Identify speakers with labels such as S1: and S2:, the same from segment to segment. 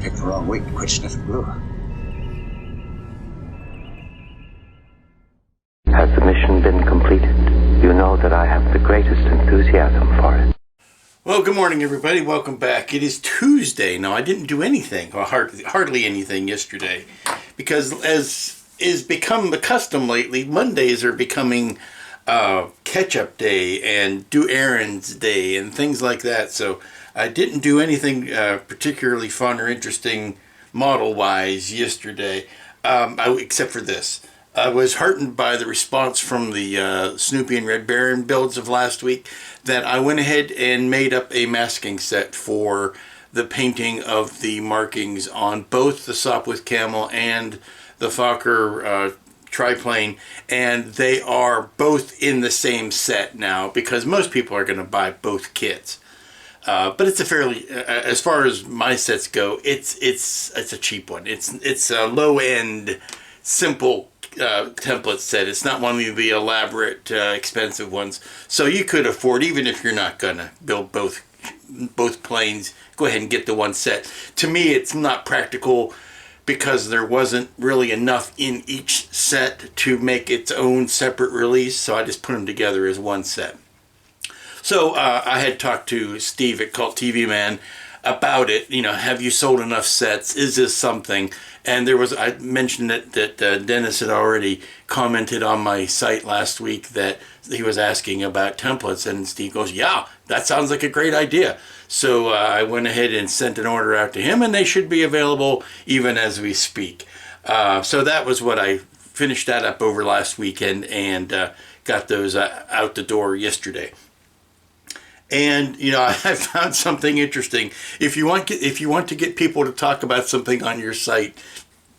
S1: Picked the wrong week to quit sniffing glue.
S2: Has the mission been completed? You know that I have the greatest enthusiasm for it.
S3: Well, good morning, everybody. Welcome back. It is Tuesday. Now, I didn't do anything, or hardly anything yesterday, because as is become the custom lately, Mondays are becoming catch-up day and do errands day and things like that. So I didn't do anything particularly fun or interesting model-wise yesterday, except for this. I was heartened by the response from the Snoopy and Red Baron builds of last week that I went ahead and made up a masking set for the painting of the markings on both the Sopwith Camel and the Fokker triplane, and they are both in the same set now because most people are going to buy both kits. But it's a fairly, as far as my sets go, it's a cheap one. It's a low end, simple template set. It's not one of the elaborate, expensive ones. So you could afford, even if you're not gonna build both planes, go ahead and get the one set. To me, it's not practical because there wasn't really enough in each set to make its own separate release. So I just put them together as one set. So I had talked to Steve at Cult TV Man about it. You know, have you sold enough sets? Is this something? And I mentioned that Dennis had already commented on my site last week that he was asking about templates, and Steve goes, yeah, that sounds like a great idea. So I went ahead and sent an order out to him, and they should be available even as we speak. So that was what I finished that up over last weekend and got those out the door yesterday. And, you know, I found something interesting. If you want to get people to talk about something on your site,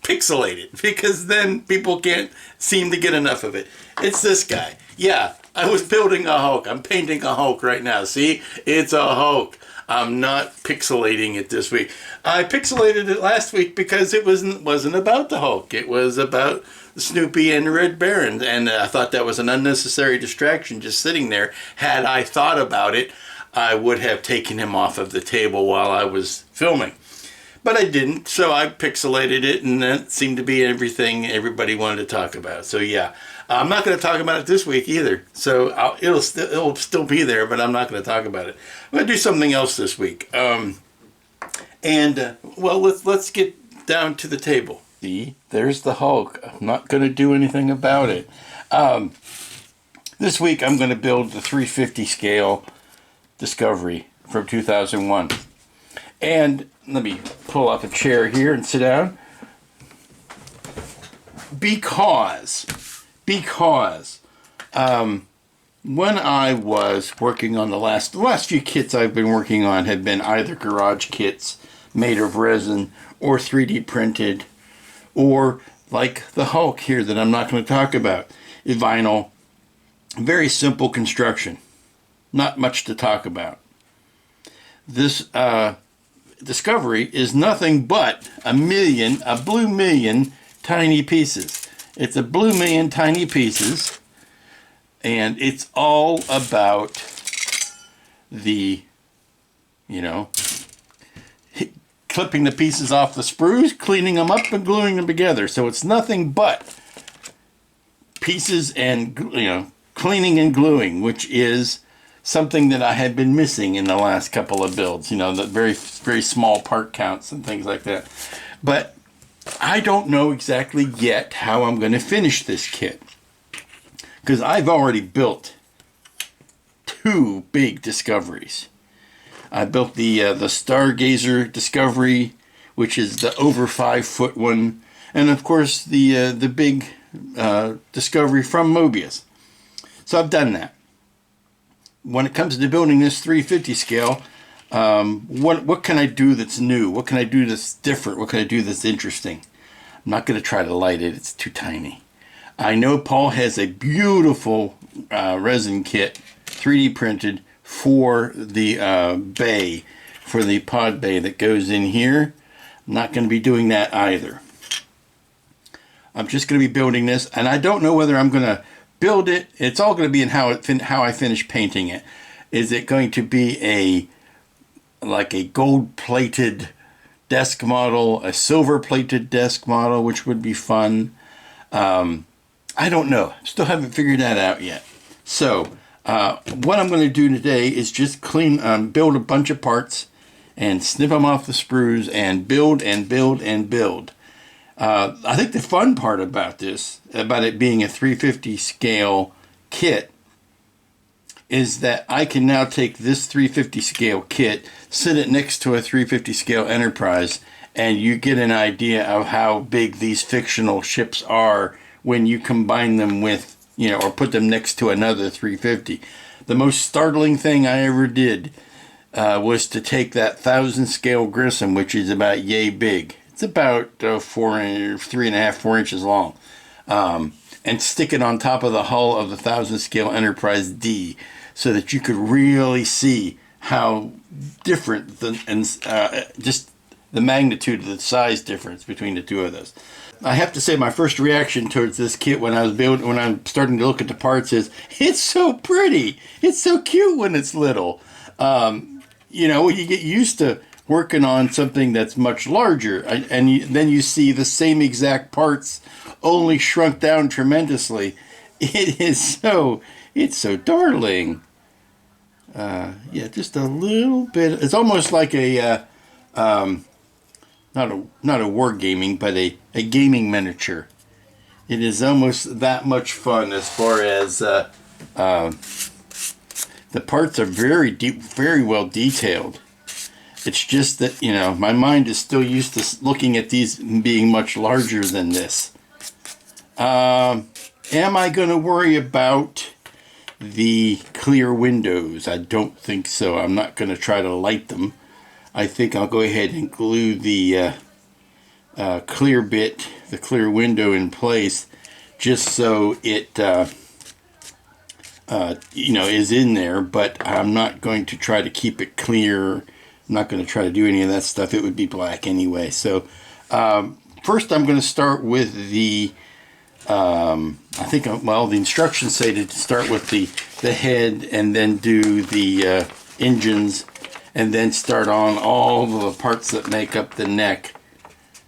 S3: pixelate it, because then people can't seem to get enough of it. It's this guy. Yeah, I was building a Hulk. I'm painting a Hulk right now. See? It's a Hulk. I'm not pixelating it this week. I pixelated it last week because it wasn't about the Hulk. It was about Snoopy and Red Baron, and I thought that was an unnecessary distraction just sitting there. Had I thought about it, I would have taken him off of the table while I was filming. But I didn't, so I pixelated it, and that seemed to be everything everybody wanted to talk about. So yeah, I'm not going to talk about it this week either. So it'll still be there, but I'm not going to talk about it. I'm going to do something else this week. Well, let's get down to the table. See, there's the Hulk. I'm not going to do anything about it. This week I'm going to build the 350 scale Discovery from 2001. And let me pull up a chair here and sit down. Because when I was working on the last few kits I've been working on have been either garage kits made of resin or 3D printed, or like the Hulk here that I'm not going to talk about, is vinyl. Very simple construction. Not much to talk about. This Discovery is nothing but a blue million tiny pieces. It's a blue million tiny pieces, and it's all about the, clipping the pieces off the sprues, cleaning them up, and gluing them together. So it's nothing but pieces and, cleaning and gluing, which is something that I had been missing in the last couple of builds, the very, very small part counts and things like that. But I don't know exactly yet how I'm going to finish this kit, because I've already built two big Discoveries. I built the Stargazer Discovery, which is the over 5-foot one, and of course the big Discovery from Mobius. So I've done that. When it comes to building this 350 scale, what can I do that's new? What can I do that's different? What can I do that's interesting? I'm not going to try to light it. It's too tiny. I know Paul has a beautiful resin kit, 3D printed, for the bay, for the pod bay that goes in here. I'm not going to be doing that either. I'm just going to be building this, and I don't know whether I'm going to build it. It's all going to be in how I finish painting it. Is it going to be like a gold-plated desk model, a silver-plated desk model, which would be fun. I don't know. Still haven't figured that out yet. So, what I'm going to do today is just build a bunch of parts and snip them off the sprues and build and build and build. I think the fun part about this, about it being a 350 scale kit, is that I can now take this 350 scale kit, sit it next to a 350 scale Enterprise, and you get an idea of how big these fictional ships are when you combine them with, or put them next to another 350. The most startling thing I ever did was to take that 1000 scale Grissom, which is about yay big. It's about 3.5-4 inches long, and stick it on top of the hull of the 1000 scale Enterprise D, so that you could really see how different just the magnitude of the size difference between the two of those. I have to say, my first reaction towards this kit when I'm starting to look at the parts is, it's so pretty. It's so cute when it's little. You get used to working on something that's much larger, and then you see the same exact parts, only shrunk down tremendously. It's so darling. Just a little bit. It's almost like a not a wargaming, but a gaming miniature. It is almost that much fun as far as the parts are very deep, very well detailed. It's just that, my mind is still used to looking at these being much larger than this. Am I going to worry about the clear windows? I don't think so. I'm not going to try to light them. I think I'll go ahead and glue the clear bit, the clear window in place, just so it is in there, but I'm not going to try to keep it clear. I'm not going to try to do any of that stuff. It would be black anyway. So first I'm going to start with the the instructions say to start with the head, and then do the engines, and then start on all the parts that make up the neck,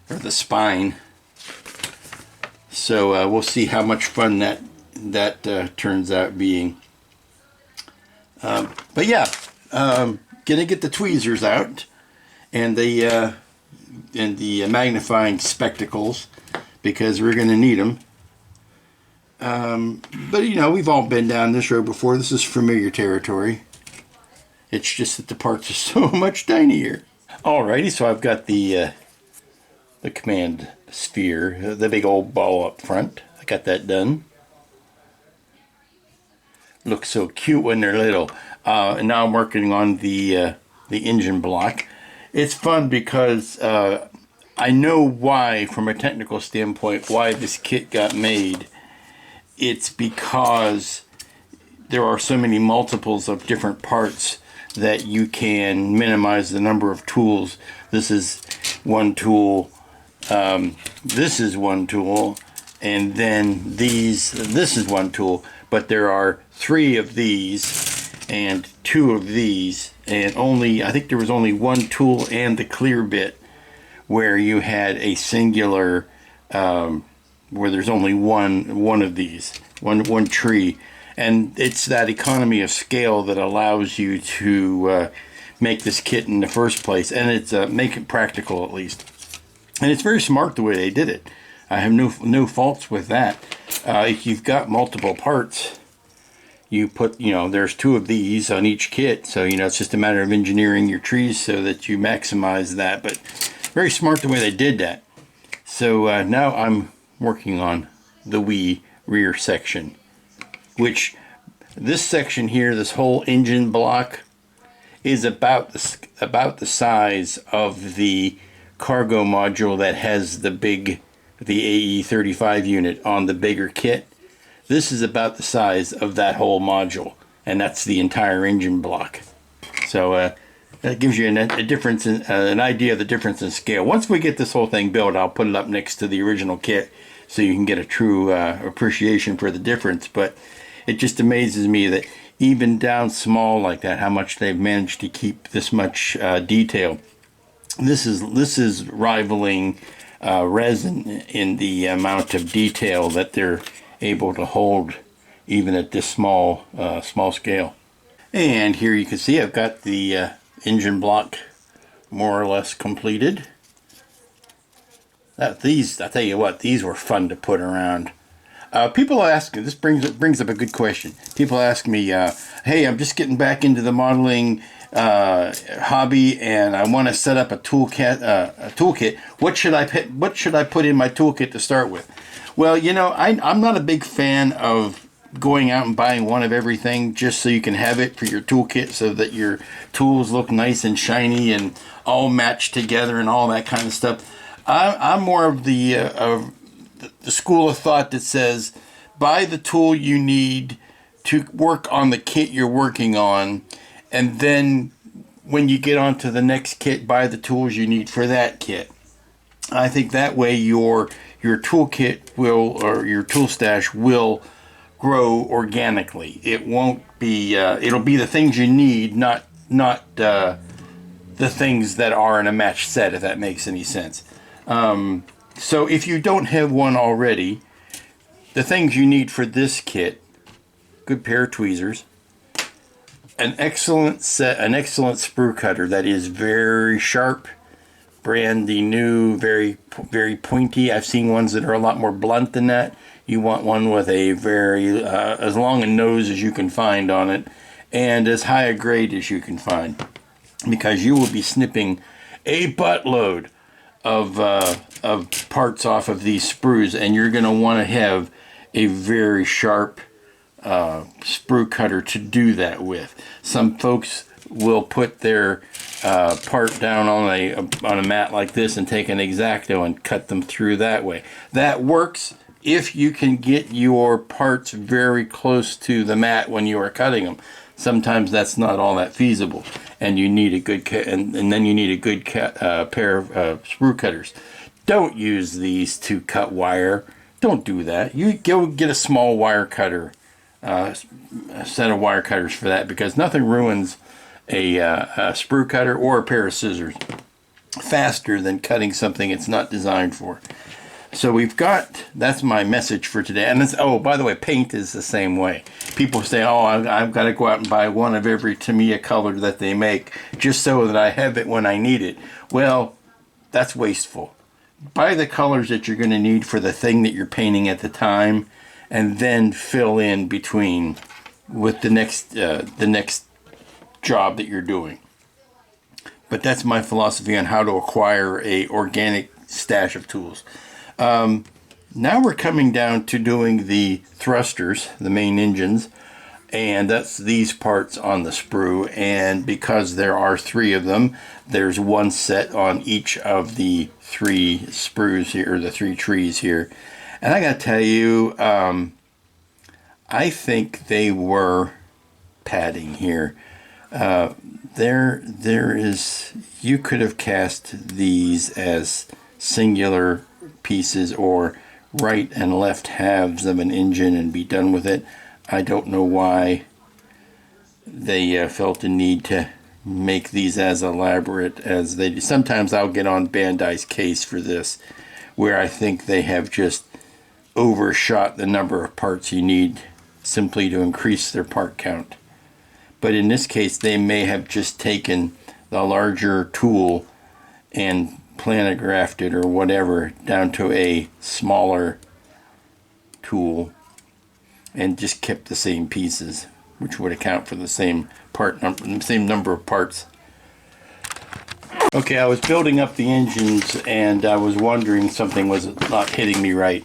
S3: or the spine. So we'll see how much fun that turns out being. Gonna get the tweezers out and the magnifying spectacles, because we're gonna need them. But we've all been down this road before. This is familiar territory. It's just that the parts are so much tinier. Alrighty, so I've got the command sphere, the big old ball up front. I got that done. Looks so cute when they're little. And now I'm working on the engine block. It's fun because I know why, from a technical standpoint, why this kit got made. It's because there are so many multiples of different parts that you can minimize the number of tools. This is one tool, this is one tool, and then this is one tool, but there are 3 of these and 2 of these, and I think there was only one tool and the clear bit where you had a singular, where there's only one of these, one tree. And it's that economy of scale that allows you to make this kit in the first place, and it's make it practical at least. And it's very smart the way they did it. I have no faults with that. If you've got multiple parts, you put, there's 2 of these on each kit, so it's just a matter of engineering your trees so that you maximize that. But very smart the way they did that. So now I'm working on the wee rear section, which this section here, this whole engine block, is about the size of the cargo module that has the AE35 unit on the bigger kit. This is about the size of that whole module, and that's the entire engine block. So that gives you a difference in, an idea of the difference in scale. Once we get this whole thing built, I'll put it up next to the original kit so you can get a true appreciation for the difference. But it just amazes me that even down small like that, how much they've managed to keep this much detail. This is rivaling resin in the amount of detail that they're able to hold, even at this small scale. And here you can see I've got the engine block more or less completed. These, I tell you what, these were fun to put around. People ask, this brings up a good question. People ask me, hey, I'm just getting back into the modeling hobby, and I want to set up a toolkit. What should I put in my toolkit to start with? Well, you know, I'm not a big fan of going out and buying one of everything just so you can have it for your toolkit, so that your tools look nice and shiny and all matched together and all that kind of stuff. I'm more of the school of thought that says buy the tool you need to work on the kit you're working on, and then when you get onto the next kit, buy the tools you need for that kit. I think that way your toolkit will, or your tool stash will, grow organically. It won't be it'll be the things you need, not the things that are in a matched set, if that makes any sense. So if you don't have one already, the things you need for this kit: good pair of tweezers, an excellent sprue cutter that is very sharp, brandy new, very pointy. I've seen ones that are a lot more blunt than that. You want one with a very as long a nose as you can find on it, and as high a grade as you can find, because you will be snipping a buttload of parts off of these sprues, and you're going to want to have a very sharp sprue cutter to do that with. Some folks will put their part down on a mat like this and take an X-Acto and cut them through that way. That works if you can get your parts very close to the mat when you are cutting them. Sometimes that's not all that feasible, and you need a good and then you need a good pair of sprue cutters. Don't use these to cut wire. Don't do that. You go get a small wire cutter, a set of wire cutters for that, because nothing ruins a sprue cutter or a pair of scissors faster than cutting something it's not designed for. So that's my message for today. And oh, by the way, paint is the same way. People say, oh, I've got to go out and buy one of every Tamiya color that they make just so that I have it when I need it. Well, that's wasteful. Buy the colors that you're going to need for the thing that you're painting at the time, and then fill in between with the next job that you're doing. But that's my philosophy on how to acquire a organic stash of tools. Now we're coming down to doing the thrusters, the main engines, and that's these parts on the sprue. And because there are 3 of them, there's one set on each of the 3 sprues here, or the 3 trees here. And I gotta tell you, I think they were padding here. There is, you could have cast these as singular pieces or right and left halves of an engine and be done with it. I don't know why they felt the need to make these as elaborate as they do. Sometimes I'll get on Bandai's case for this, where I think they have just overshot the number of parts you need simply to increase their part count. But in this case, they may have just taken the larger tool and planographed it or whatever down to a smaller tool and just kept the same pieces, which would account for the same same number of parts. Okay, I was building up the engines and I was wondering something was not hitting me right.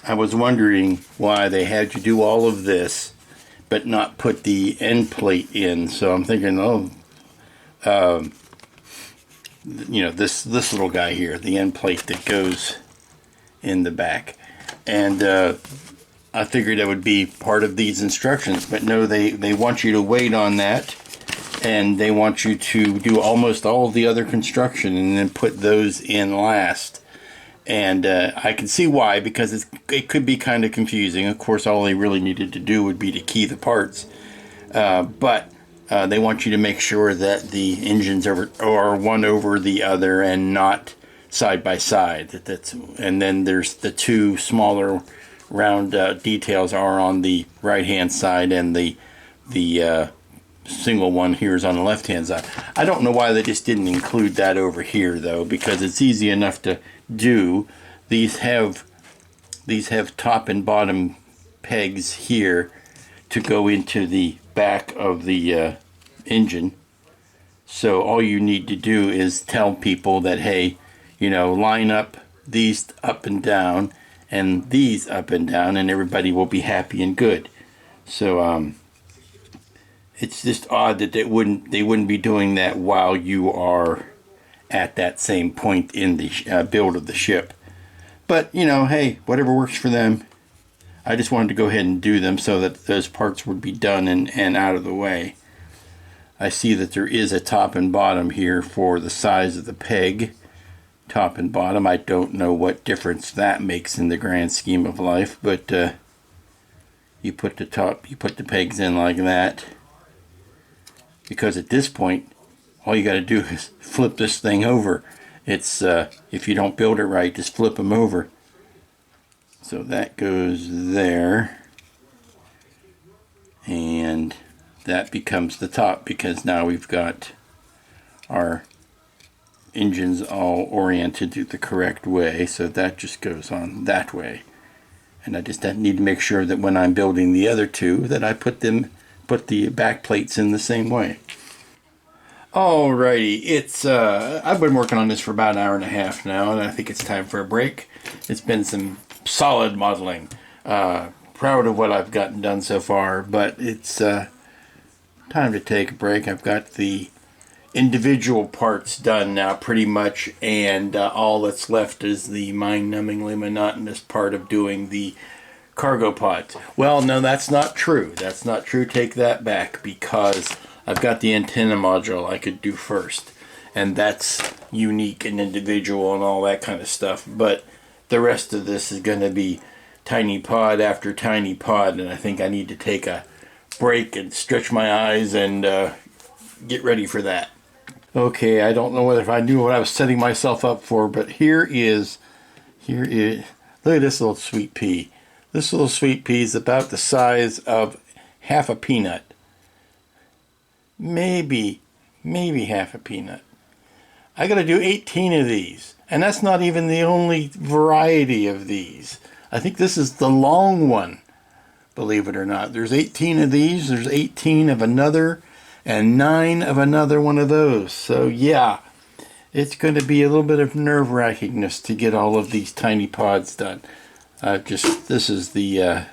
S3: I was wondering why they had to do all of this but not put the end plate in. So I'm thinking, you know, this little guy here, the end plate that goes in the back. And I figured that would be part of these instructions, but no, they want you to wait on that, and they want you to do almost all of the other construction and then put those in last. And I can see why, because it could be kind of confusing. Of course, all they really needed to do would be to key the parts. But They want you to make sure that the engines are one over the other and not side by side. And then there's the two smaller round details are on the right hand side, and the single one here is on the left hand side. I don't know why they just didn't include that over here though, because it's easy enough to do. These have top and bottom pegs here to go into the back of the engine. So all you need to do is tell people that, hey, you know, line up these up and down and these up and down, and everybody will be happy and good. So it's just odd that they wouldn't be doing that while you are at that same point in the build of the ship. But you know, hey, whatever works for them. I just wanted to go ahead and do them so that those parts would be done and out of the way. I see that there is a top and bottom here for the size of the peg. Top and bottom. I don't know what difference that makes in the grand scheme of life, but you put the pegs in like that. Because at this point, all you got to do is flip this thing over. It's if you don't build it right, just flip them over. So that goes there, and that becomes the top, because now we've got our engines all oriented the correct way. So that just goes on that way, and I just need to make sure that when I'm building the other two that I put the back plates in the same way. Alrighty, it's I've been working on this for about an hour and a half now, and I think it's time for a break. It's been some solid modeling. Proud of what I've gotten done so far, but it's time to take a break. I've got the individual parts done now pretty much, and all that's left is the mind-numbingly monotonous part of doing the cargo pods. Well, no, that's not true. That's not true. Take that back, because I've got the antenna module I could do first, and that's unique and individual and all that kind of stuff. But the rest of this is going to be tiny pod after tiny pod, and I think I need to take a break and stretch my eyes and get ready for that. Okay, I don't know whether if I knew what I was setting myself up for, but here is, look at this little sweet pea. This little sweet pea is about the size of half a peanut. Maybe half a peanut. I got to do 18 of these. And that's not even the only variety of these. I think this is the long one, believe it or not. There's 18 of these, there's 18 of another, and 9 of another one of those. So yeah, it's going to be a little bit of nerve-wrackingness to get all of these tiny pods done. This is the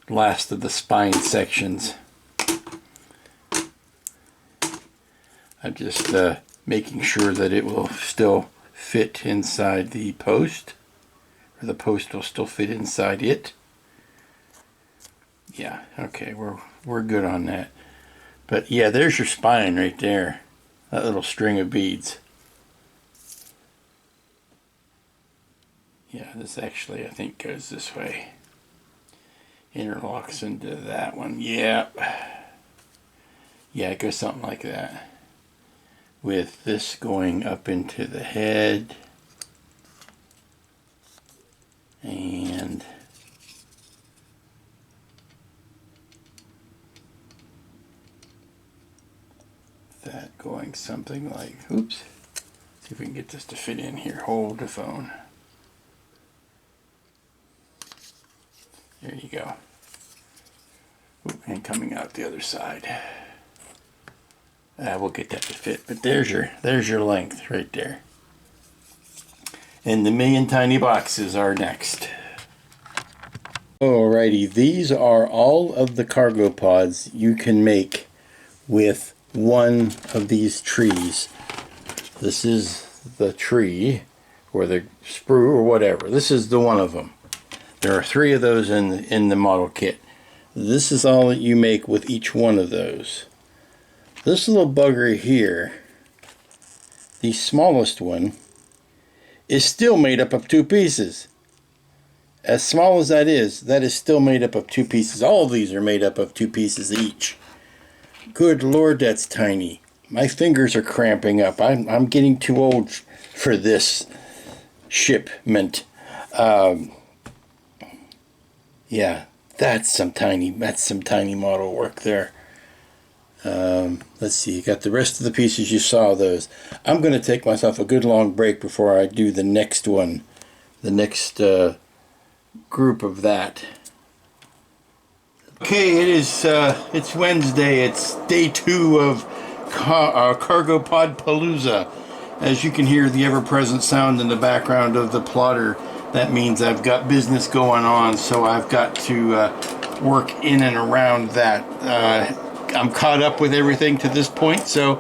S3: last of the spine sections. I'm just making sure that it will still fit inside the post, or the post will still fit inside it. Yeah, okay, we're good on that. But yeah, there's your spine right there, that little string of beads. Yeah, this actually I think goes this way, interlocks into that one. Yeah, it goes something like that, with this going up into the head, and that going something like, oops, see if we can get this to fit in here. Hold the phone. There you go. Ooh, and coming out the other side. We'll get that to fit, but there's your length right there. And the million tiny boxes are next. Alrighty, these are all of the cargo pods you can make with one of these trees. This is the tree, or the sprue, or whatever. This is the one of them. There are 3 of those in the model kit. This is all that you make with each one of those. This little bugger here, the smallest one, is still made up of 2 pieces. As small as that is still made up of 2 pieces. All of these are made up of 2 pieces each. Good Lord, that's tiny. My fingers are cramping up. I'm getting too old for this shipment. Yeah, that's some tiny model work there. Let's see, you got the rest of the pieces, you saw those. I'm going to take myself a good long break before I do the next one, the next group of that. Okay, it's Wednesday. It's day 2 of Cargo Pod Palooza. As you can hear the ever-present sound in the background of the plotter, that means I've got business going on, so I've got to work in and around that. I'm caught up with everything to this point, so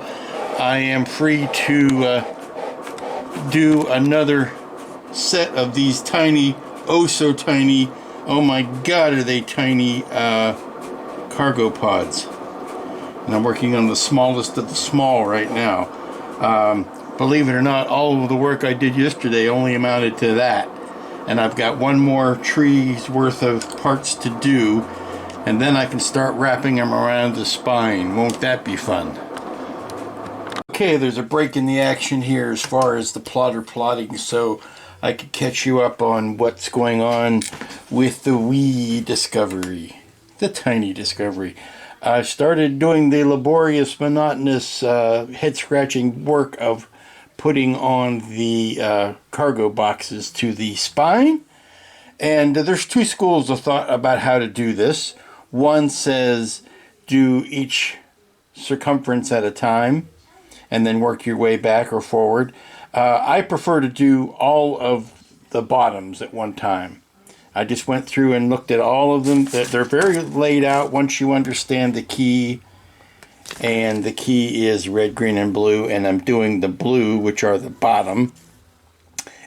S3: I am free to do another set of these tiny, oh so tiny, oh my god are they tiny, cargo pods. And I'm working on the smallest of the small right now. Believe it or not, all of the work I did yesterday only amounted to that. And I've got one more tree's worth of parts to do, and then I can start wrapping them around the spine. Won't that be fun? Okay, there's a break in the action here as far as the plotter plotting, so I could catch you up on what's going on with the wee Discovery, the tiny Discovery. I started doing the laborious, monotonous, head-scratching work of putting on the cargo boxes to the spine. And there's 2 schools of thought about how to do this. One says do each circumference at a time and then work your way back or forward. I prefer to do all of the bottoms at one time. I just went through and looked at all of them. They're very laid out once you understand the key. And the key is red, green, and blue. And I'm doing the blue, which are the bottom.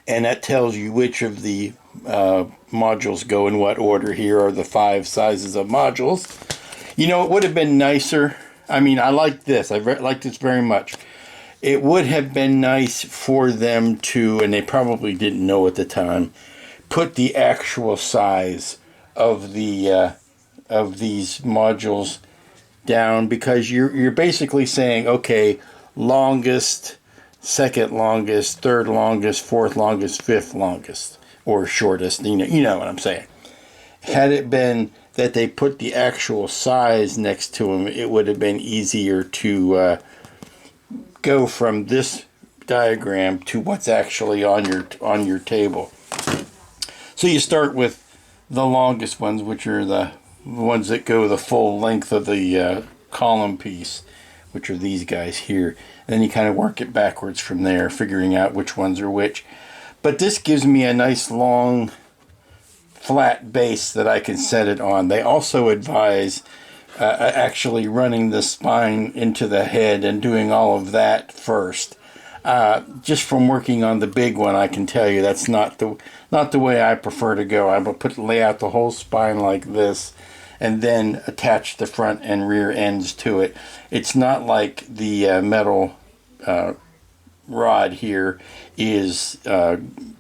S3: And that tells you which of the modules go in what order. Here are the 5 sizes of modules. You know, it would have been nicer. I mean, I like this. I like this very much. It would have been nice for them to, and they probably didn't know at the time, put the actual size of the of these modules down, because you're basically saying, okay, longest, second longest, third longest, fourth longest, fifth longest, or shortest. You know what I'm saying. Had it been that they put the actual size next to them, it would have been easier to go from this diagram to what's actually on your table. So you start with the longest ones, which are the ones that go the full length of the column piece, which are these guys here. And then you kind of work it backwards from there, figuring out which ones are which. But this gives me a nice long flat base that I can set it on. They also advise actually running the spine into the head and doing all of that first. Just from working on the big one, I can tell you that's not the way I prefer to go. I will lay out the whole spine like this, and then attach the front and rear ends to it. It's not like the metal rod here is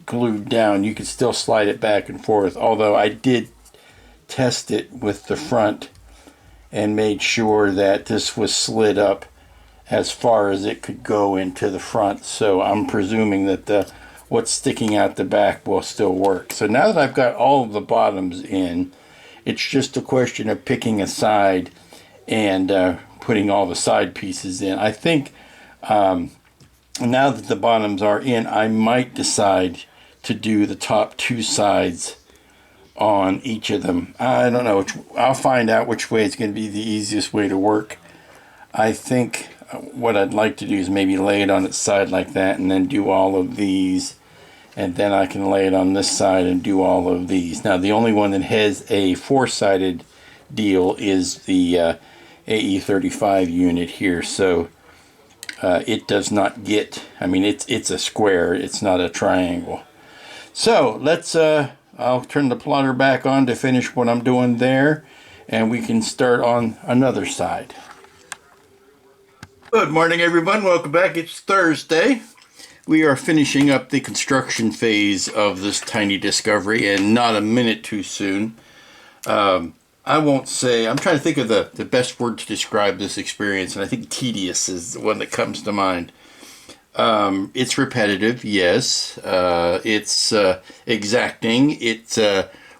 S3: glued down. You can still slide it back and forth, although I did test it with the front and made sure that this was slid up as far as it could go into the front. So I'm presuming that what's sticking out the back will still work. So now that I've got all of the bottoms in, it's just a question of picking a side and putting all the side pieces in. I think now that the bottoms are in, I might decide to do the top 2 sides on each of them. I don't know. I'll find out which way is going to be the easiest way to work. I think what I'd like to do is maybe lay it on its side like that and then do all of these, and then I can lay it on this side and do all of these. Now the only one that has a 4-sided deal is the AE35 unit here, so it does not get, I mean it's a square, it's not a triangle. So let's I'll turn the plotter back on to finish what I'm doing there, and we can start on another side. Good morning, everyone. Welcome back. It's Thursday. We are finishing up the construction phase of this tiny Discovery, and not a minute too soon. I won't say, I'm trying to think of the best word to describe this experience, and I think tedious is the one that comes to mind. It's repetitive, yes. It's exacting. It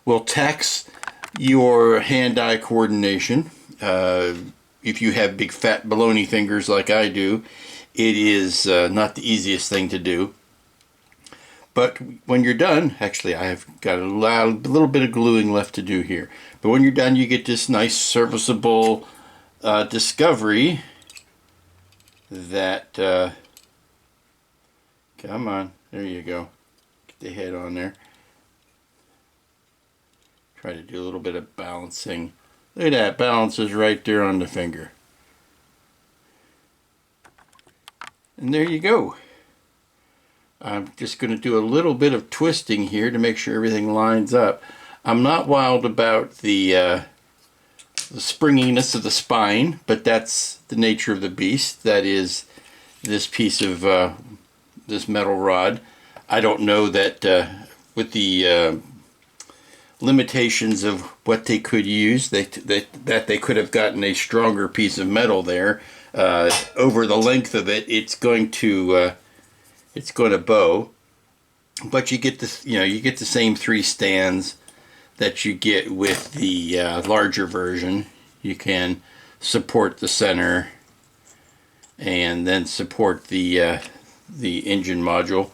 S3: will tax your hand-eye coordination. If you have big fat baloney fingers like I do, it is not the easiest thing to do. But when you're done, actually I have got a little bit of gluing left to do here. But when you're done, you get this nice serviceable discovery that, come on, there you go. Get the head on there. Try to do a little bit of balancing. Look at that, balances right there on the finger. And there you go. I'm just going to do a little bit of twisting here to make sure everything lines up. I'm not wild about the springiness of the spine, but that's the nature of the beast. That is this piece of this metal rod. I don't know that with the limitations of what they could use, that they could have gotten a stronger piece of metal there. Over the length of it, it's going to bow, but you get this, you get the same 3 stands that you get with the larger version. You can support the center and then support the engine module,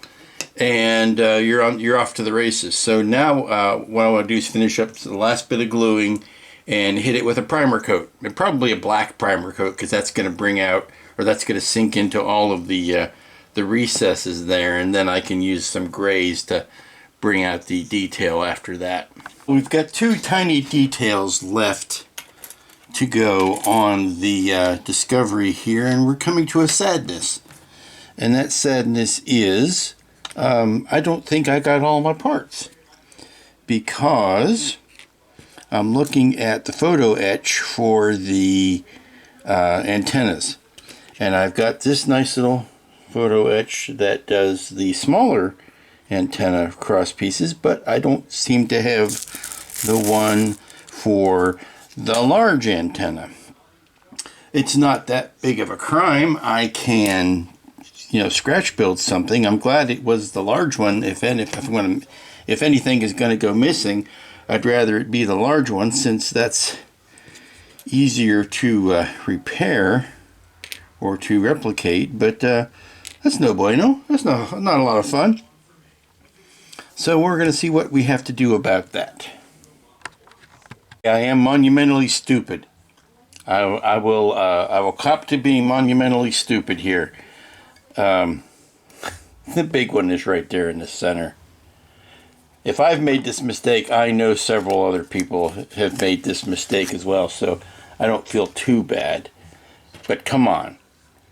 S3: and you're off to the races. So now what I want to do is finish up the last bit of gluing and hit it with a primer coat, and probably a black primer coat, because that's going to bring out, or that's going to sink into all of the recesses there, and then I can use some grays to bring out the detail after that. We've got 2 tiny details left to go on the Discovery here, and we're coming to a sadness. And that sadness is, I don't think I got all my parts, because I'm looking at the photo etch for the antennas, and I've got this nice little photo etch that does the smaller antenna cross pieces, but I don't seem to have the one for the large antenna. It's not that big of a crime. I can, scratch build something. I'm glad it was the large one. If anything is going to go missing, I'd rather it be the large one, since that's easier to repair or to replicate. But that's no bueno. That's not a lot of fun. So we're going to see what we have to do about that. I am monumentally stupid. I will cop to being monumentally stupid here. The big one is right there in the center. If I've made this mistake, I know several other people have made this mistake as well, so I don't feel too bad. But come on.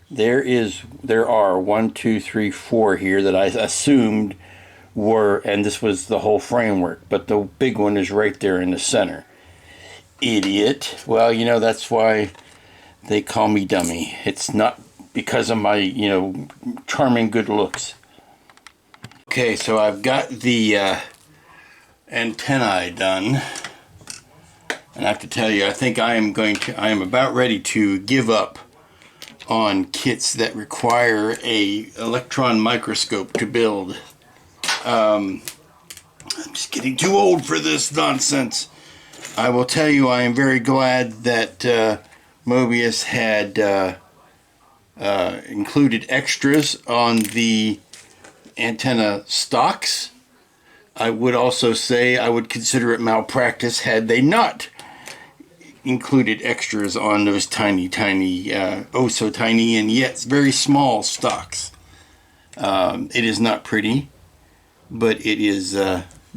S3: There are 1, 2, 3, 4 here that I assumed were, and this was the whole framework, but the big one is right there in the center. Idiot. Well, that's why they call me dummy. It's not because of my, charming good looks. Okay, so I've got the antennae done, and I have to tell you, I think I am about ready to give up on kits that require a electron microscope to build. I'm just getting too old for this nonsense. I will tell you, I am very glad that Mobius had included extras on the antenna stocks. I would also say I would consider it malpractice had they not included extras on those tiny, oh so tiny and yet very small stocks. It is not pretty, but it is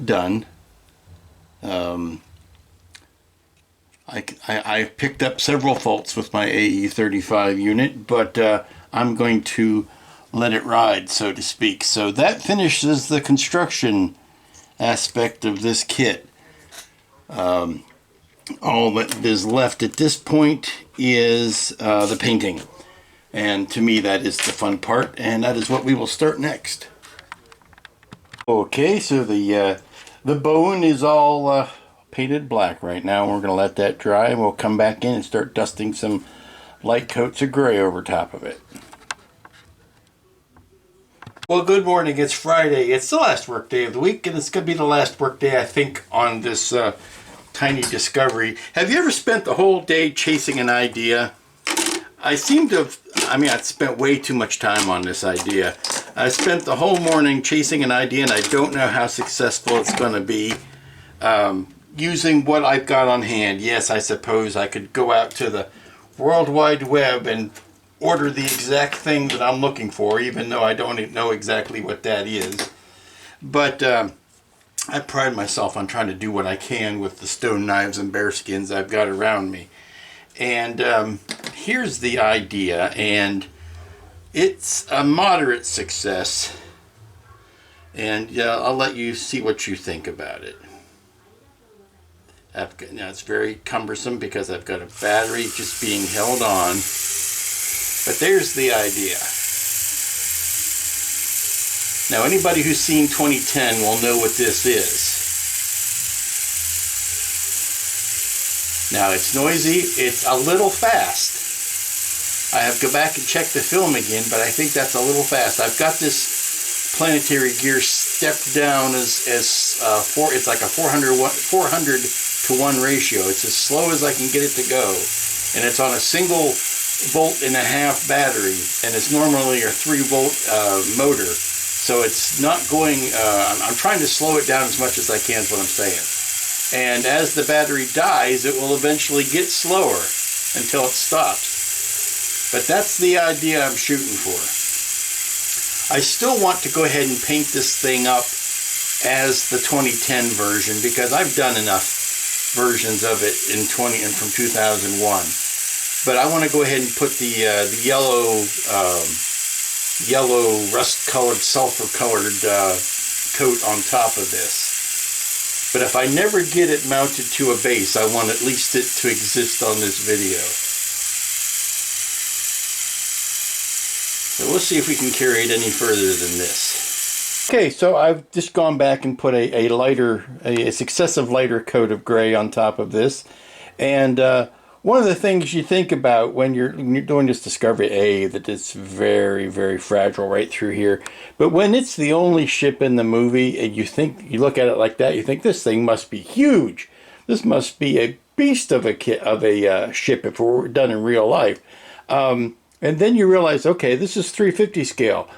S3: done. I picked up several faults with my AE35 unit, but I'm going to let it ride, so to speak. So that finishes the construction aspect of this kit. All that is left at this point is the painting. And to me, that is the fun part, and that is what we will start next. Okay, so the bone is all painted black right now. We're going to let that dry, and we'll come back in and start dusting some light coats of gray over top of it. Well, good morning. It's Friday. It's the last work day of the week, and it's going to be the last work day, I think, on this tiny discovery. Have you ever spent the whole day chasing an idea? I seem to have, I spent way too much time on this idea. I spent the whole morning chasing an idea, and I don't know how successful it's going to be using what I've got on hand. Yes, I suppose I could go out to the World Wide Web and order the exact thing that I'm looking for, even though I don't know exactly what that is. But I pride myself on trying to do what I can with the stone knives and bear skins I've got around me. And here's the idea, and it's a moderate success. And I'll let you see what you think about it. Now it's very cumbersome because I've got a battery just being held on. But there's the idea. Now anybody who's seen 2010 will know what this is. Now it's noisy, it's a little fast. I have to go back and check the film again, but I think that's a little fast. I've got this Planetary Gear stepped down as it's like a 400 to 1 ratio. It's as slow as I can get it to go. And it's on a single volt and a half battery, and it's normally a 3-volt motor, so it's not going I'm trying to slow it down as much as I can is what I'm saying. And as the battery dies, it will eventually get slower until it stops. But that's the idea I'm shooting for. I still want to go ahead and paint this thing up as the 2010 version, because I've done enough versions of it in from 2001. But I want to go ahead and put the yellow rust-colored, sulfur-colored coat on top of this. But if I never get it mounted to a base, I want at least it to exist on this video. So we'll see if we can carry it any further than this. Okay, so I've just gone back and put a successive lighter coat of gray on top of this, and one of the things you think about when you're doing this discovery, that it's very, very fragile right through here. But when it's the only ship in the movie, and you look at it like that, you think this thing must be huge. This must be a beast of a ship if it were done in real life. And then you realize, okay, this is 350 scale.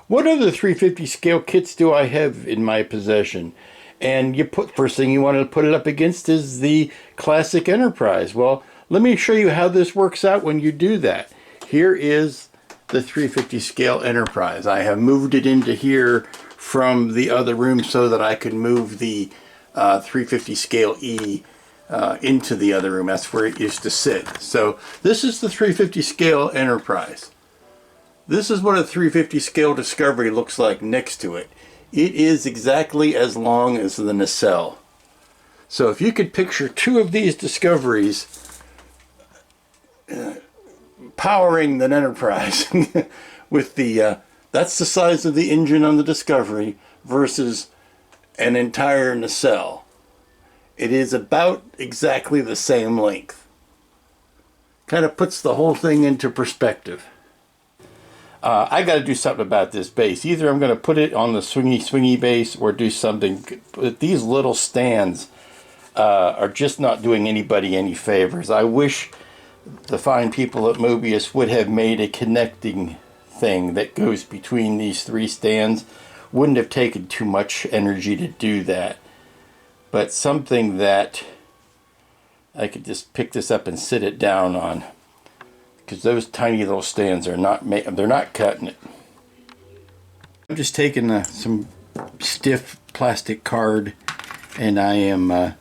S3: What other 350 scale kits do I have in my possession? And first thing you want to put it up against is the classic Enterprise. Well, let me show you how this works out when you do that. Here is the 350 scale Enterprise. I have moved it into here from the other room so that I could move the 350 scale E into the other room. That's where it used to sit. So this is the 350 scale Enterprise. This is what a 350 scale Discovery looks like next to it. It is exactly as long as the nacelle. So if you could picture two of these Discoveries powering the Enterprise with that's the size of the engine on the Discovery versus an entire nacelle. It is about exactly the same length. Kind of puts the whole thing into perspective. I got to do something about this base. Either I'm going to put it on the swingy base or do something. But these little stands are just not doing anybody any favors. I wish the fine people at Mobius would have made a connecting thing that goes between these three stands. Wouldn't have taken too much energy to do that. But something that I could just pick this up and sit it down on. Because those tiny little stands are they're not cutting it. I'm just taking some stiff plastic card, and I am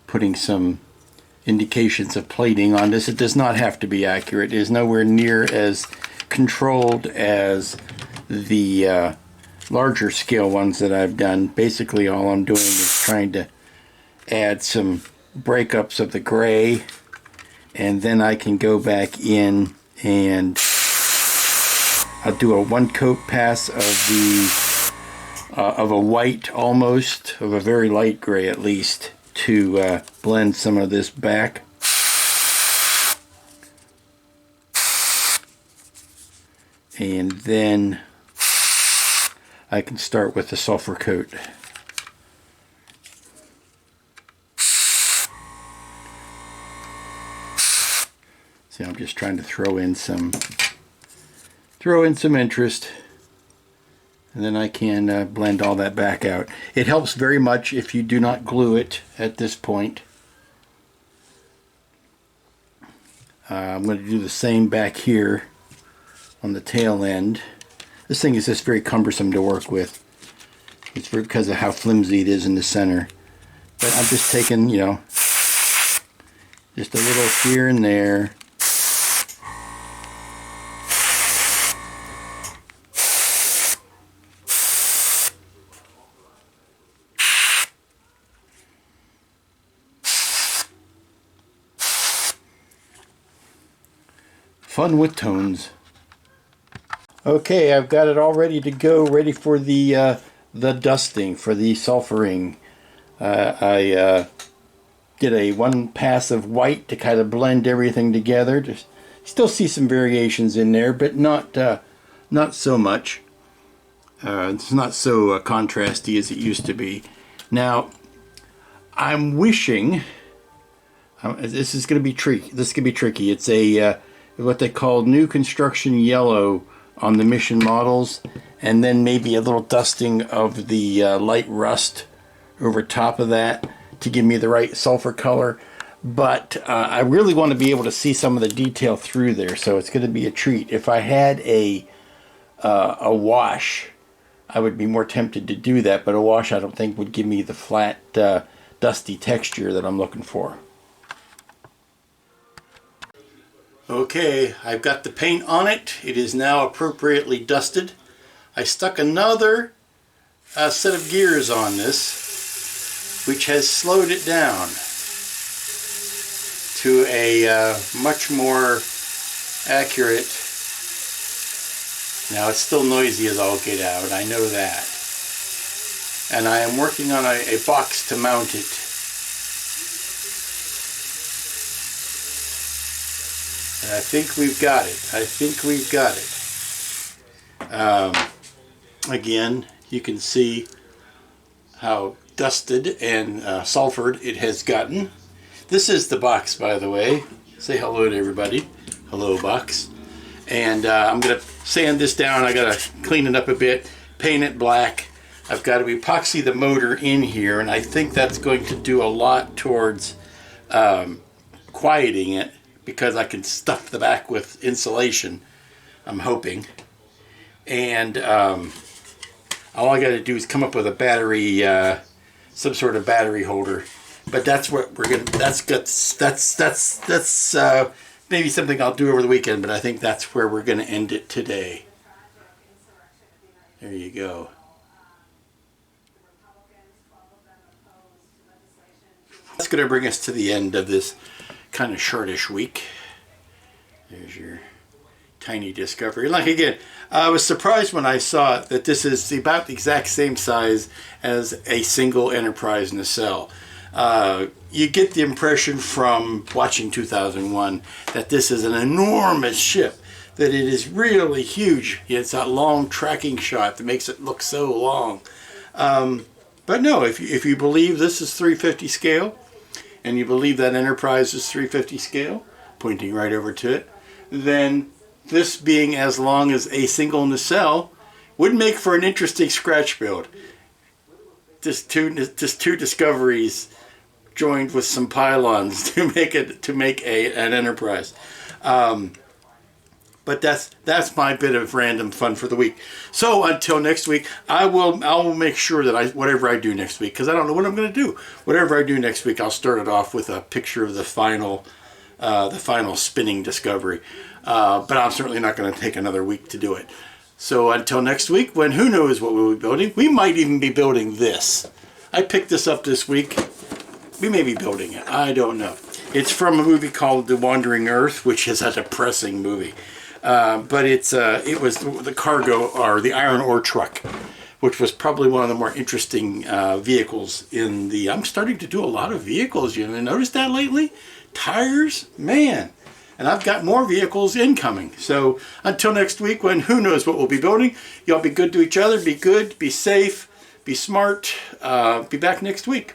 S3: putting some indications of plating on this. It does not have to be accurate. It is nowhere near as controlled as the larger scale ones that I've done. Basically all I'm doing is trying to add some breakups of the gray, and then I can go back in and I'll do a one coat pass of a white, almost of a very light gray at least, to blend some of this back. And then I can start with the sulfur coat. See, I'm just trying to throw in some interest, and then I can blend all that back out. It helps very much if you do not glue it at this point. I'm going to do the same back here on the tail end. This thing is just very cumbersome to work with. It's because of how flimsy it is in the center. But I'm just taking, you know, just a little here and there. Fun with tones. Okay, I've got it all ready to go, ready for the dusting, for the sulfuring. I did a one pass of white to kind of blend everything together. Just still see some variations in there, but not so much. It's not so contrasty as it used to be. Now, I'm wishing this is going to be tricky. This could be tricky. It's a what they call new construction yellow on the Mission models, and then maybe a little dusting of the light rust over top of that to give me the right sulfur color. But I really want to be able to see some of the detail through there, so it's going to be a treat. If I had a wash, I would be more tempted to do that, but a wash I don't think would give me the flat dusty texture that I'm looking for. Okay, I've got the paint on it. It is now appropriately dusted. I stuck another set of gears on this, which has slowed it down to a much more accurate. Now it's still noisy as all get out, I know that. And I am working on a box to mount it. And I think we've got it. I think we've got it. Again, you can see how dusted and sulfured it has gotten. This is the box, by the way. Say hello to everybody. Hello, box. And I'm going to sand this down. I got to clean it up a bit, paint it black. I've got to epoxy the motor in here, and I think that's going to do a lot towards quieting it, because I can stuff the back with insulation, I'm hoping. And all I got to do is come up with a battery, some sort of battery holder. But that's what we're gonna. That's maybe something I'll do over the weekend. But I think that's where we're gonna end it today. There you go. That's gonna bring us to the end of this kind of shortish week. There's your tiny discovery. Like, again, I was surprised when I saw that this is about the exact same size as a single Enterprise nacelle. You get the impression from watching 2001 that this is an enormous ship, that it is really huge. It's that long tracking shot that makes it look so long. But no, if you believe this is 350 scale, and you believe that Enterprise is 350 scale, pointing right over to it, then this being as long as a single nacelle would make for an interesting scratch build. Just two Discoveries joined with some pylons to make an Enterprise. But that's my bit of random fun for the week. So until next week, I will make sure that whatever I do next week, because I don't know what I'm going to do. Whatever I do next week, I'll start it off with a picture of the final spinning Discovery. But I'm certainly not going to take another week to do it. So until next week, when who knows what we'll be building, we might even be building this. I picked this up this week. We may be building it. I don't know. It's from a movie called The Wandering Earth, which is a depressing movie. But it was the cargo, or the iron ore truck which was probably one of the more interesting vehicles in the... I'm starting to do a lot of vehicles. You noticed that lately? Tires? Man. And I've got more vehicles incoming. So until next week, when who knows what we'll be building, y'all be good to each other, be good, be safe, be smart. Be back next week.